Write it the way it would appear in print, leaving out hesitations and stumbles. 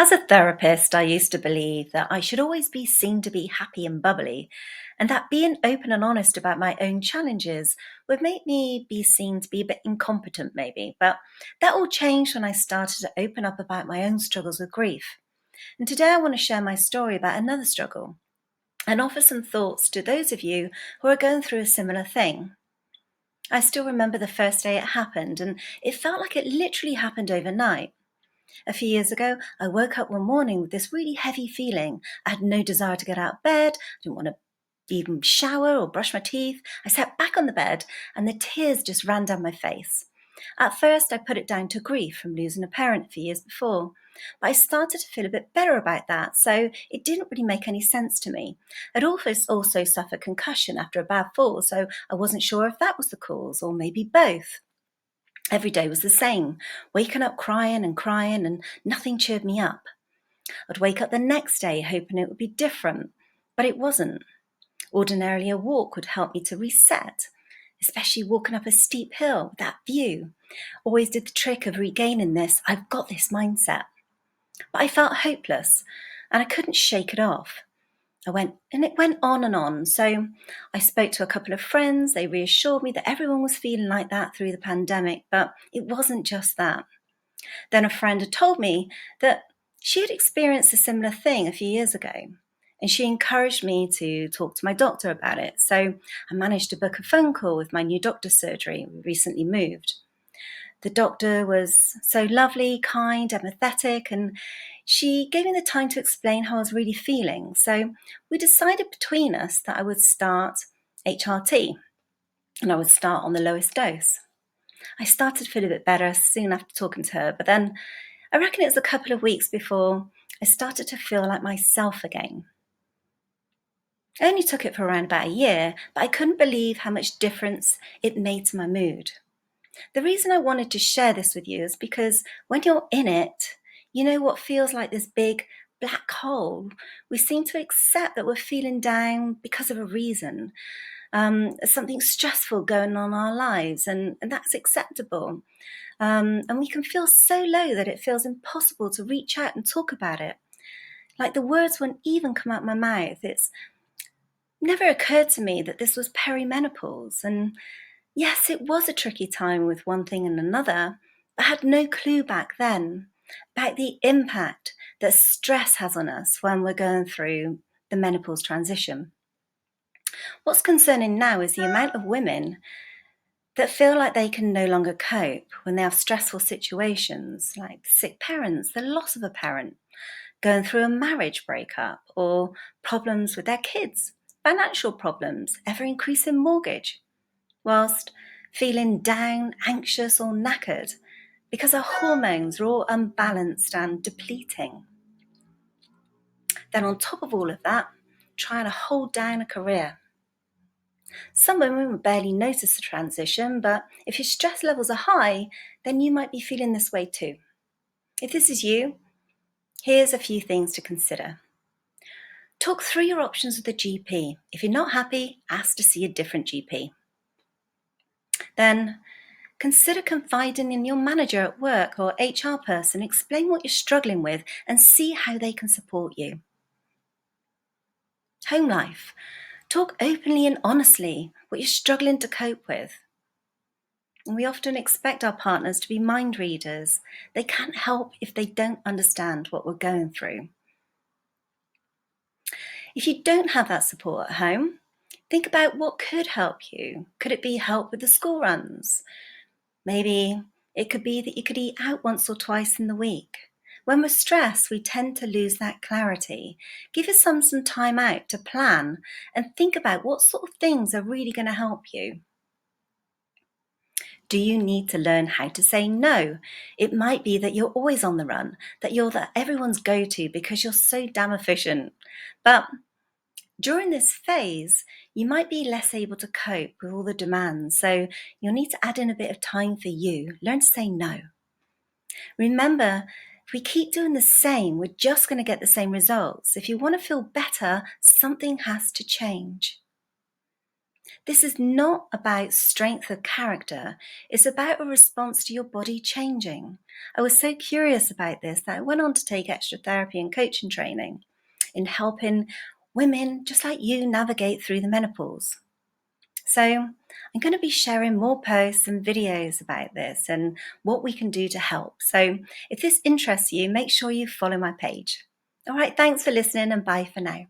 As a therapist, I used to believe that I should always be seen to be happy and bubbly, and that being open and honest about my own challenges would make me be seen to be a bit incompetent, maybe. But that all changed when I started to open up about my own struggles with grief. And today I want to share my story about another struggle and offer some thoughts to those of you who are going through a similar thing. I still remember the first day it happened, and it felt like it literally happened overnight. A few years ago, I woke up one morning with this really heavy feeling. I had no desire to get out of bed, didn't want to even shower or brush my teeth. I sat back on the bed and the tears just ran down my face. At first, I put it down to grief from losing a parent a few years before, but I started to feel a bit better about that, so it didn't really make any sense to me. I'd also suffered concussion after a bad fall, so I wasn't sure if that was the cause or maybe both. Every day was the same, waking up crying and nothing cheered me up. I'd wake up the next day hoping it would be different, but it wasn't. Ordinarily, a walk would help me to reset, especially walking up a steep hill with that view. Always did the trick of regaining this "I've got this" mindset. But I felt hopeless and I couldn't shake it off. It went on and on. So I spoke to a couple of friends. They reassured me that everyone was feeling like that through the pandemic, but it wasn't just that. Then a friend had told me that she had experienced a similar thing a few years ago, and she encouraged me to talk to my doctor about it. So I managed to book a phone call with my new doctor's surgery. We recently moved. The doctor was so lovely, kind, empathetic, and she gave me the time to explain how I was really feeling. So we decided between us that I would start HRT and I would start on the lowest dose. I started to feel a bit better soon after talking to her, but then I reckon it was a couple of weeks before I started to feel like myself again. I only took it for around about a year, but I couldn't believe how much difference it made to my mood. The reason I wanted to share this with you is because when you're in it, you know what feels like this big black hole. We seem to accept that we're feeling down because of a reason, something stressful going on in our lives, and that's acceptable. And we can feel so low that it feels impossible to reach out and talk about it. Like the words wouldn't even come out my mouth. It's never occurred to me that this was perimenopause. And yes, it was a tricky time with one thing and another, but I had no clue back then about the impact that stress has on us when we're going through the menopause transition. What's concerning now is the amount of women that feel like they can no longer cope when they have stressful situations like sick parents, the loss of a parent, going through a marriage breakup, or problems with their kids, financial problems, ever increasing mortgage, whilst feeling down, anxious, or knackered because our hormones are all unbalanced and depleting. Then, on top of all of that, trying to hold down a career. Some women will barely notice the transition, but if your stress levels are high, then you might be feeling this way too. If this is you, here's a few things to consider. Talk through your options with the GP. If you're not happy, ask to see a different GP. Then consider confiding in your manager at work or HR person. Explain what you're struggling with and see how they can support you. Home life. Talk openly and honestly what you're struggling to cope with. And we often expect our partners to be mind readers. They can't help if they don't understand what we're going through. If you don't have that support at home, think about what could help you. Could it be help with the school runs? Maybe it could be that you could eat out once or twice in the week. When we're stressed, we tend to lose that clarity. Give yourself some time out to plan and think about what sort of things are really going to help you. Do you need to learn how to say no? It might be that you're always on the run, that you're everyone's go-to because you're so damn efficient. But during this phase, you might be less able to cope with all the demands, so you'll need to add in a bit of time for you. Learn to say no. Remember, if we keep doing the same, we're just going to get the same results. If you want to feel better, something has to change. This is not about strength of character, it's about a response to your body changing. I was so curious about this that I went on to take extra therapy and coaching training in helping women just like you navigate through the menopause. So, I'm going to be sharing more posts and videos about this and what we can do to help. So, if this interests you, make sure you follow my page. All right, thanks for listening and bye for now.